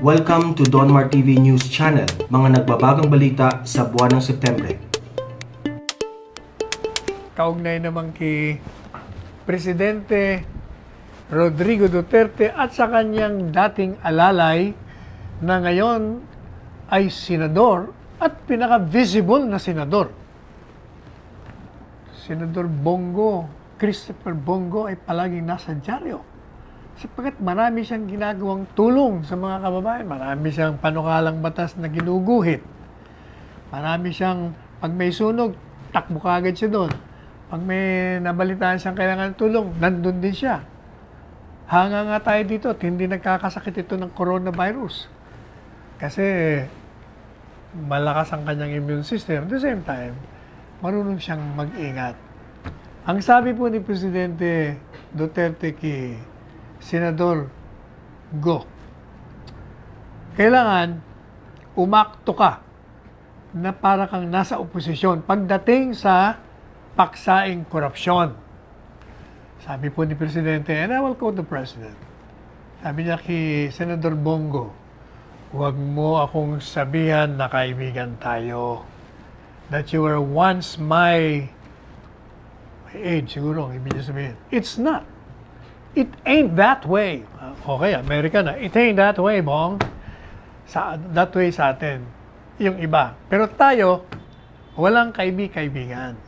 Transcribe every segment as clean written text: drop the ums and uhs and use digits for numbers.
Welcome to Donmar TV News Channel, mga nagbabagang balita sa buwan ng Setyembre. Kaugnay naman kay Presidente Rodrigo Duterte at sa kanyang dating alalay na ngayon ay senador at pinaka-visible na senador. Senador Bongo, Christopher Bongo ay palaging nasa dyaryo. Sapagkat marami siyang ginagawang tulong sa mga kababayan. Marami siyang panukalang batas na ginuguhit. Marami siyang, pag may sunog, takbo kaagad siya doon. Pag may nabalitaan siyang kailangan ng tulong, nandun din siya. Hanga nga tayo dito at hindi nagkakasakit ito ng coronavirus. Kasi malakas ang kanyang immune system. At the same time, marunong siyang mag-ingat. Ang sabi po ni Presidente Duterte kay Senador Go, kailangan umakto ka na para kang nasa oposisyon pagdating sa paksaing korupsyon. Sabi po ni Presidente, and I will quote the President, sabi niya kay Senador Bongo, huwag mo akong sabihan na kaibigan tayo, that you were once my age, siguro, ang ibig niya sabihin. It's not. It ain't that way. Okay, American na. It ain't that way, Bong. That way sa atin. Yung iba. Pero tayo, walang kaibigan.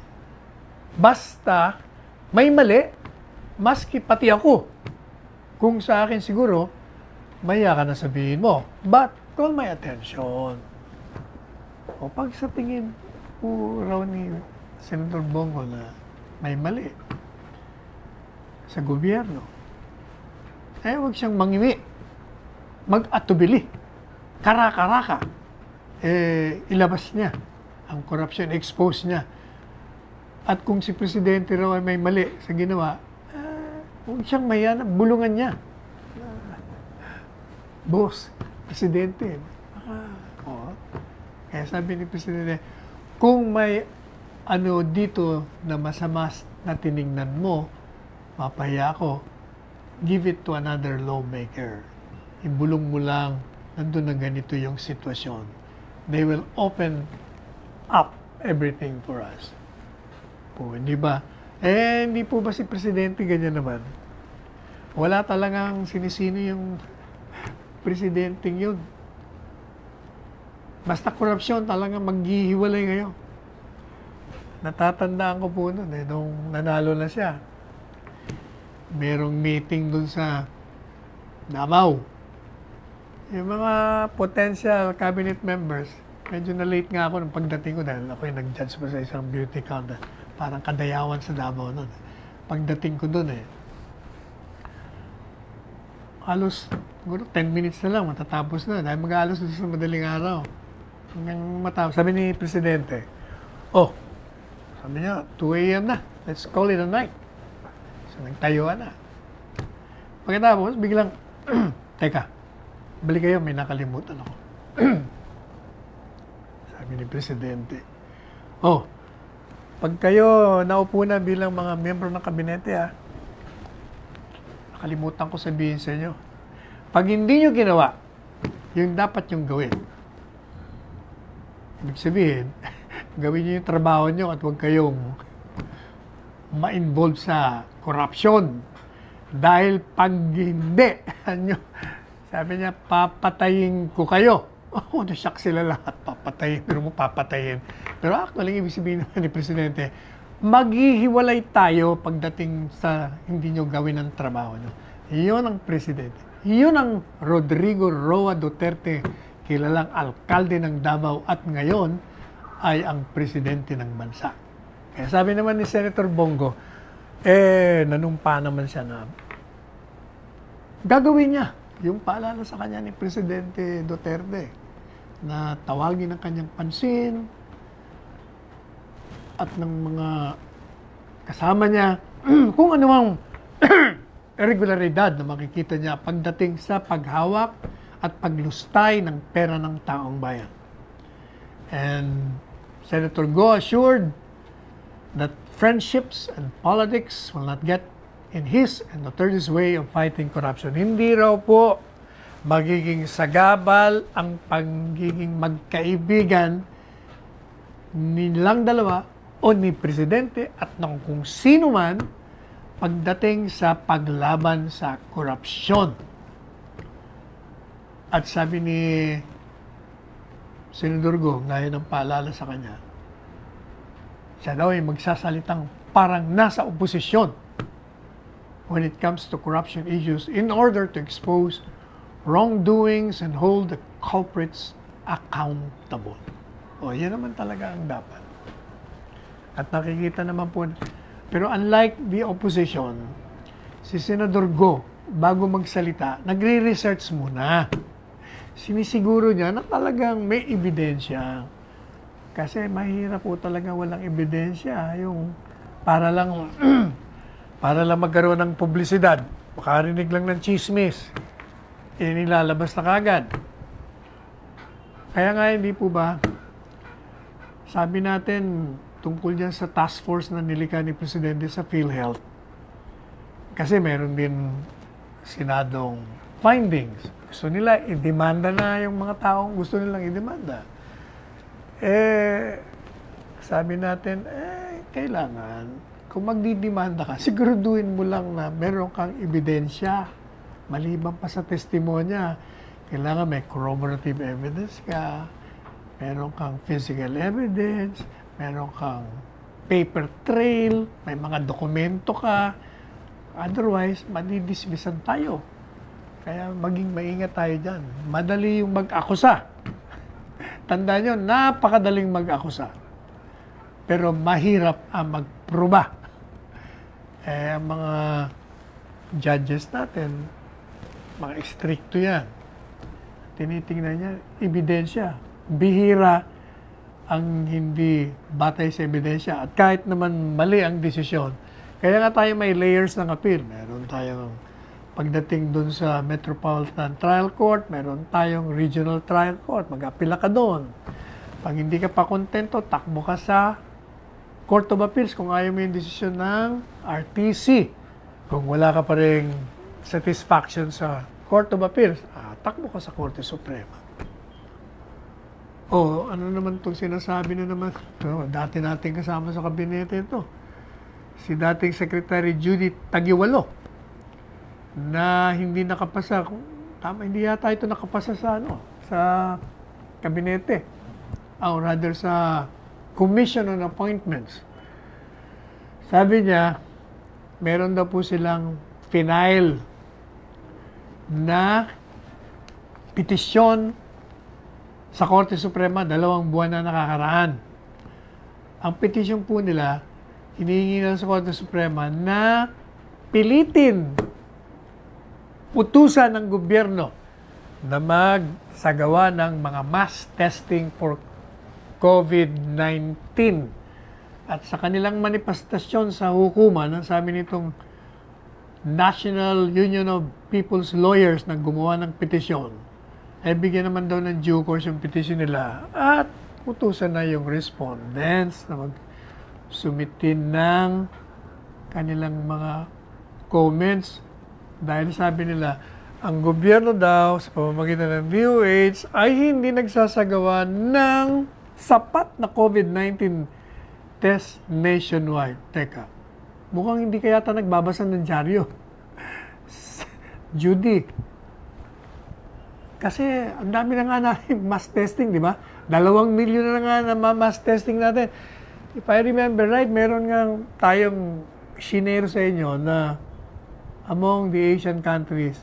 Basta, may mali, maski pati ako. Kung sa akin siguro, maya ka na sabihin mo. But, call my attention. O pag sa tingin po raw ni Senator Bongo na may mali sa gobyerno, eh, huwag siyang mangimi. Mag-atubili. Karaka-raka. Ilabas niya ang corruption, expose niya. At kung si Presidente raw ay may mali sa ginawa, huwag siyang mayan, bulungan niya. Boss, Presidente. Kaya sabi ni Presidente, kung may ano dito na masama na tinignan mo, mapahiya ako, give it to another lawmaker. Ibulong mo lang, nandun na ganito yung sitwasyon. They will open up everything for us. O, hindi ba? Hindi po ba si Presidente ganyan naman? Wala talagang sinisino yung Presidenteng yun. Basta korupsyon, talagang maghihiwalay ngayon. Natatandaan ko po nun, nung nanalo na siya. Merong meeting dun sa Davao. Yung mga potential cabinet members, medyo na-late nga ako nung pagdating ko dahil ako yung nag-judge pa sa isang beauty contest. Parang kadayawan sa Davao nun. Pagdating ko dun halos, siguro 10 minutes na lang, matatapos na. Dahil mag-aalos doon sa madaling araw. Hanggang matapos. Sabi ni Presidente, sabi niya, 2 a.m. na. Let's call it a night. So, nagtayuan na. Pagkatapos, biglang, teka, balik kayo, may nakalimutan ako. Sabi ni Presidente, pag kayo naupo na bilang mga miyembro ng kabinete, nakalimutan ko sabihin sa inyo, pag hindi nyo ginawa, yung dapat nyong gawin. Ibig sabihin, gawin nyo yung trabaho nyo at huwag kayong ma-involve sa corruption. Dahil pag hindi, sabi niya, papatayin ko kayo. Nasyak sila lahat, papatayin. Pero mo papatayin. Pero actually, ibig sabihin naman ni Presidente, maghihiwalay tayo pagdating sa hindi nyo gawin ang trabaho nyo. Iyon ang Presidente. Iyon ang Rodrigo Roa Duterte, kilalang alkalde ng Davao at ngayon ay ang Presidente ng bansa. Kaya sabi naman ni Senator Bongo, nanumpa naman siya na gagawin niya yung paalala sa kanya ni Presidente Duterte na tawagin ang kanyang pansin at ng mga kasama niya kung anumang irregularidad na makikita niya pagdating sa paghawak at paglustay ng pera ng taong bayan. And Senator Go assured that friendships and politics will not get in his and Duterte's way of fighting corruption. Hindi raw po magiging sagabal ang pagiging magkaibigan nilang dalawa o ni Presidente at ng kung sino man pagdating sa paglaban sa korupsyon. At sabi ni Senador Go, ngayon ang paalala sa kanya, siya daw ay magsasalitang parang nasa oposisyon when it comes to corruption issues in order to expose wrongdoings and hold the culprits accountable. O, yan naman talaga ang dapat. At nakikita naman po, pero unlike the opposition, si Senador Go, bago magsalita, nagre-research muna. Sinisiguro niya na talagang may ebidensya. Kasi mahirap po talaga walang ebidensya. Yung para lang magkaroon ng publisidad. Makarinig lang ng chismis. Nilalabas na kagad. Kaya nga hindi po ba, sabi natin tungkol dyan sa task force na nilikha ni Presidente sa PhilHealth. Kasi meron din Senadong findings. Gusto nila i-demanda na yung mga taong gusto nilang i-demanda. Sabi natin, kailangan, kung magdidemanda ka, siguraduhin mo lang na meron kang ebidensya. Maliban pa sa testimonya, kailangan may corroborative evidence ka, meron kang physical evidence, meron kang paper trail, may mga dokumento ka. Otherwise, madidismissan tayo. Kaya maging maingat tayo dyan. Madali yung mag-akusa. Tandaan nyo, napakadaling mag-akusa. Pero mahirap ang magpruba. Ang mga judges natin, mga stricto yan. Tinitingnan niya, ebidensya. Bihira ang hindi batay sa ebidensya. At kahit naman mali ang desisyon, kaya nga tayo may layers ng appeal. Meron tayong pagdating dun sa Metropolitan Trial Court, meron tayong Regional Trial Court, mag-apila ka doon. Pag hindi ka pa kontento, takbo ka sa Court of Appeals kung ayaw mo yung desisyon ng RTC. Kung wala ka pa rin satisfaction sa Court of Appeals, takbo ka sa Korte Suprema. Ano naman itong sinasabi na naman? Dati natin kasama sa kabinete ito. Si dating Secretary Judy Tagiwalo na hindi nakapasa. Hindi yata ito nakapasa sa kabinete. Or rather sa Commission on Appointments. Sabi niya, meron daw po silang final na petisyon sa Korte Suprema, 2 buwan na nakakaraan. Ang petisyon po nila, hinihingi nila sa Korte Suprema na pilitin, utusan ng gobyerno na magsagawa ng mga mass testing for COVID-19. At sa kanilang manifestasyon sa hukuman, ang sabi nitong National Union of People's Lawyers na gumawa ng petisyon, bigyan naman daw ng due course yung petisyon nila at utusan na yung respondents na magsumitin ng kanilang mga comments. Dahil sabi nila, ang gobyerno daw sa pamamagitan ng DOH ay hindi nagsasagawa ng sapat na COVID-19 test nationwide. Teka, mukhang hindi kaya nagbabasa ng dyaryo. Judy, kasi ang dami na nga natin mass testing, di ba? 2 milyon na nga na mass testing natin. If I remember right, meron nga tayong shinare sa inyo na among the Asian countries,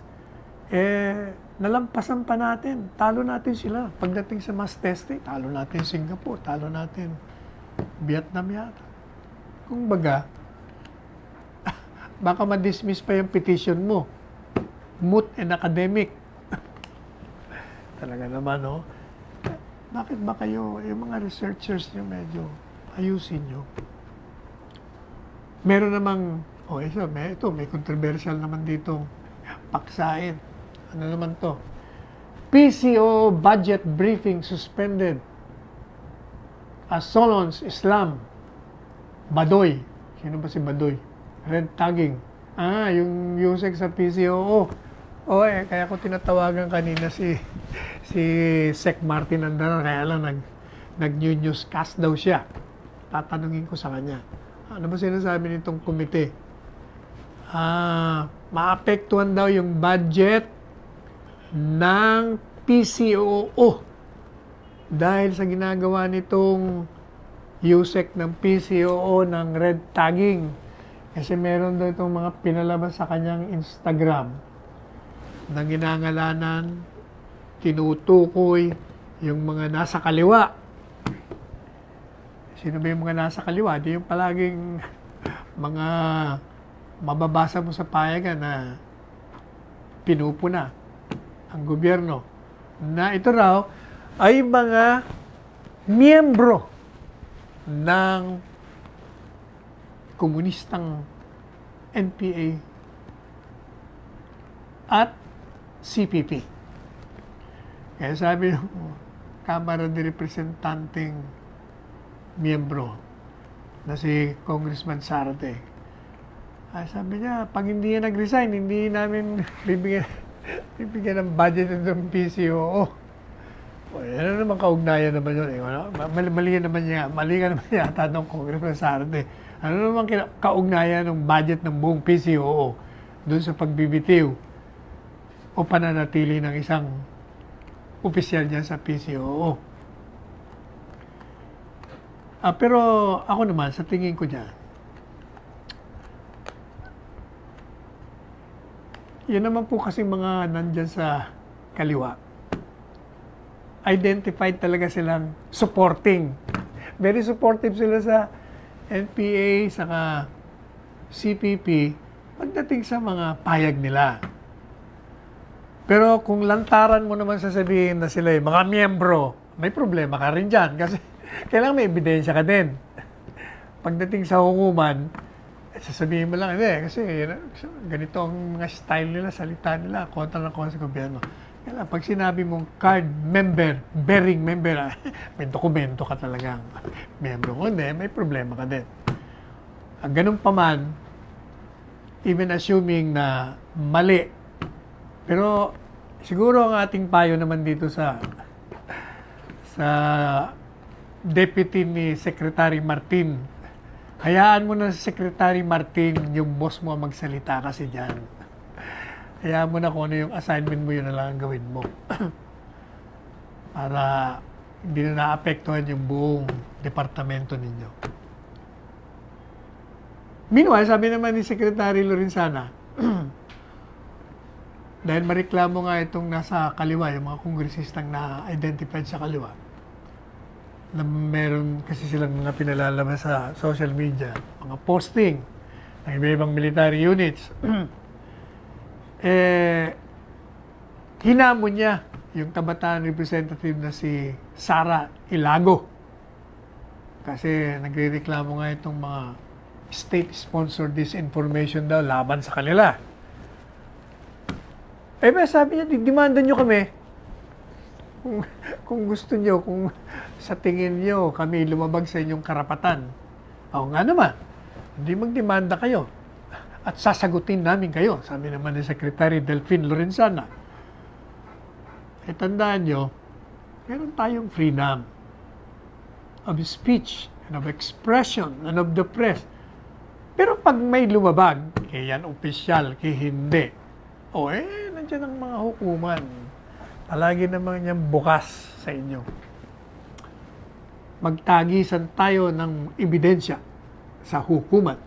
nalampasan pa natin. Talo natin sila. Pagdating sa mass testing, talo natin Singapore, talo natin Vietnam yata. Kung baga, baka ma-dismiss pa yung petition mo. Moot and academic. Talaga naman, no? Bakit ba kayo, yung mga researchers nyo medyo ayusin nyo? Meron namang may controversial naman dito. Paksain. Ano naman to? PCO budget briefing suspended. Solons Islam. Badoy. Sino ba si Badoy? Red tagging. Yung USEC sa PCO. Oo, kaya ko tinatawagan kanina si Sec Martin Andano, kaya lang nag-newscast daw siya. Tatanungin ko sa kanya, ano ba sinasabi nitong komite? Maapektuhan daw yung budget ng PCOO dahil sa ginagawa nitong USEC ng PCOO ng red tagging. Kasi meron daw itong mga pinalabas sa kanyang Instagram na ginangalanan, tinutukoy yung mga nasa kaliwa. Sino ba yung mga nasa kaliwa? Di yung palaging mga mababasa mo sa payagan na pinupuna ang gobyerno. Na ito raw ay mga miyembro ng komunistang NPA at CPP. Kaya sabi ng Kamara de Representanteng miyembro na si Congressman Zarte, sabi niya, pag hindi niya nag-resign, hindi namin bibigyan ng budget ng PCOO. Ano naman kaugnayan naman yun? Mali ka naman yata ng Congressman Zarte. Ano naman kaugnayan ng budget ng buong PCOO doon sa pagbibitiw o pananatili ng isang opisyal niya sa PCOO? Pero ako naman, sa tingin ko dyan, yan naman po kasi mga nandyan sa kaliwa. Identified talaga silang supporting. Very supportive sila sa NPA, saka CPP, pagdating sa mga payag nila. Pero kung lantaran mo naman sasabihin na sila mga miyembro, may problema ka rin dyan kasi kailangan may ebidensya ka din. Pagdating sa hukuman, sasabihin mo lang, hindi, kasi ganito ang mga style nila, salita nila, kontra na kontra sa gobyerno. Kaya pag sinabi mong card member, bearing member, may dokumento ka talagang miyembro. Kung hindi, may problema ka din. Ganun pa man, even assuming na mali, pero siguro ang ating payo naman dito sa deputy ni Secretary Martin, hayaan mo na si Secretary Martin, yung boss mo magsalita kasi dyan. Hayaan mo na kung ano yung assignment mo, yun na lang ang gawin mo. Para hindi na naapektuhan yung buong departamento ninyo. Meanwhile, sabi naman ni Secretary Lorenzana, dahil mareklamo nga itong nasa kaliwa, yung mga kongresistang na-identified sa kaliwa, na meron kasi silang mga pinalalabas sa social media, mga posting ng iba-ibang military units, hinamon niya yung kabataan representative na si Sara Ilago. Kasi nagre-reklamo nga itong mga state-sponsored disinformation daw laban sa kanila. Sabi niya, demanda nyo kami. Kung gusto nyo, kung sa tingin nyo kami lumabag sa inyong karapatan. Oo nga naman, hindi magdemanda kayo. At sasagutin namin kayo, sabi naman ni Secretary Delphine Lorenzana. Tandaan nyo, meron tayong freedom of speech and of expression and of the press. Pero pag may lumabag, kaya yan opisyal, kaya hindi, nandiyan ang mga hukuman. Palagi naman yan bukas sa inyo. Magtagisan tayo ng ebidensya sa hukuman.